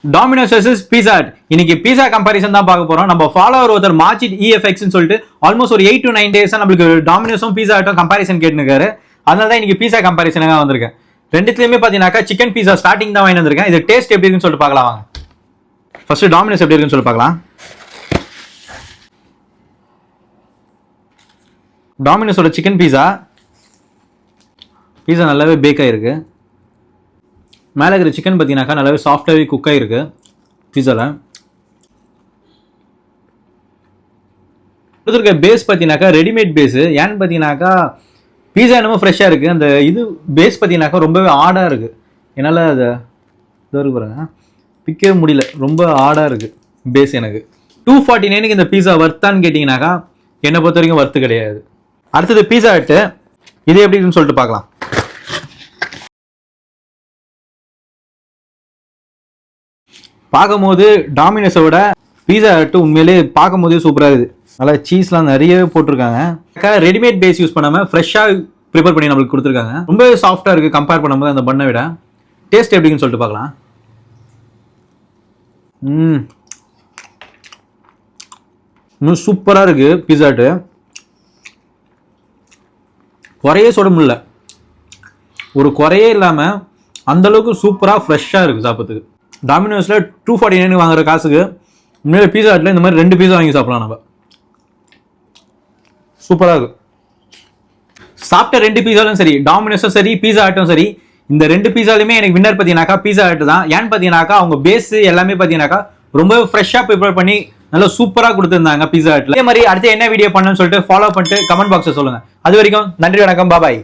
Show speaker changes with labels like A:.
A: Domino's versus பீஸா hut. இன்னைக்கு பீஸா comparison தான் பார்க்க போறோம். நம்ம ஃபாலோவர் ஒருத்தர் மார்ச்சிட் EFX சொல்லிட்டு ஆல்மோஸ்ட் ஒரு 8 to 9 days நம்மளுக்கு டாமினோஸும் பீஸா ஹட்டும் கம்பாரிசன் கேட்டுருக்காரு. அதனால தான் இன்னைக்கு பீஸா கம்பாரிசனாக வந்திருக்கேன். ரெண்டுத்துலயுமே பாத்தீங்கன்னா சிக்கன் பீஸா ஸ்டார்டிங் தான் வாங்கி வந்திருக்கேன். இது டேஸ்ட் எப்படி இருக்குன்னு சொல்லிட்டு பார்க்கலாம் வாங்க. ஃபர்ஸ்ட் டாமினோஸ் எப்படி இருக்குன்னு சொல்லி பார்க்கலாம். டாமினோஸோட சிக்கன் பீஸா நல்லாவே பேக் ஆயிருக்கு. மேலே இருக்கிற சிக்கன் பார்த்தீங்கன்னாக்கா நல்லாவே சாஃப்டாகவே குக் ஆகிருக்கு பீஸாவில். கொடுத்துருக்க பேஸ் பார்த்தீங்கன்னாக்கா ரெடிமேட் பேஸு. ஏன்னு பார்த்தீங்கன்னாக்கா பீஸா என்னமோ ஃப்ரெஷ்ஷாக இருக்குது. அந்த இது பேஸ் பார்த்தீங்கன்னாக்கா ரொம்பவே ஆடாக இருக்குது. என்னால் அதை இருக்கு பாருங்க பிக்கவே முடியல. ரொம்ப ஆடாக இருக்குது பேஸ். எனக்கு 249 இந்த பீஸா வர்த்தான்னு கேட்டிங்கனாக்கா என்னை பொறுத்த வரைக்கும் வர்த்து கிடையாது. அடுத்தது பீஸா ஹட். இது எப்படி இருக்குன்னு சொல்லிட்டு பார்க்கலாம். பார்க்கும்போது டாமினோஸோட பீஸா ஹட் உண்மையிலே பார்க்கும் போதே சூப்பராக இருக்குது. நல்லா சீஸ்லாம் நிறைய போட்டிருக்காங்க. ரெடிமேட் பேஸ் யூஸ் பண்ணாமல் ஃப்ரெஷ்ஷாக ப்ரிப்பேர் பண்ணி நம்மளுக்கு கொடுத்துருக்காங்க. ரொம்பவே சாஃப்டாக இருக்குது கம்பேர் பண்ணும்போது அந்த பண்ணை விட. டேஸ்ட் எப்படின்னு சொல்லிட்டு பார்க்கலாம். இன்னும் சூப்பராக இருக்குது பீஸா ஹட். குறையே சொல்ல முடியல. ஒரு குறையே இல்லாமல் அந்தளவுக்கு சூப்பராக ஃப்ரெஷ்ஷாக இருக்குது சாப்பிட்றதுக்கு. டாமினோஸில் 249 வாங்குற காசுக்கு உண்மையிலே பீஸா ஹட்டில் இந்த மாதிரி 2 பீஸா வாங்கி சாப்பிடலாம். நம்ம சூப்பராக இருக்குது. சாப்பிட்ட 2 பீஸாலும் சரி, டாமினோஸும் சரி, பீஸா ஹட்டும் சரி, இந்த 2 பீஸாலுமே எனக்கு வின்னர் பார்த்தீங்கன்னாக்கா பீஸா ஹட் தான். ஏன்னு பார்த்தீங்கன்னாக்கா அவங்க பேஸ் எல்லாமே பார்த்தீங்கன்னாக்கா ரொம்ப ஃப்ரெஷ்ஷாக ப்ரிப்பேர் பண்ணி நல்லா சூப்பராக கொடுத்துருந்தாங்க பீஸா ஹட்ல. அதே மாதிரி அடுத்து என்ன வீடியோ பண்ணணும்னு சொல்லிட்டு ஃபாலோ பண்ணிட்டு கமெண்ட் பாக்ஸில் சொல்லுங்கள். அது வரைக்கும் நன்றி, வணக்கம், பாபாய்.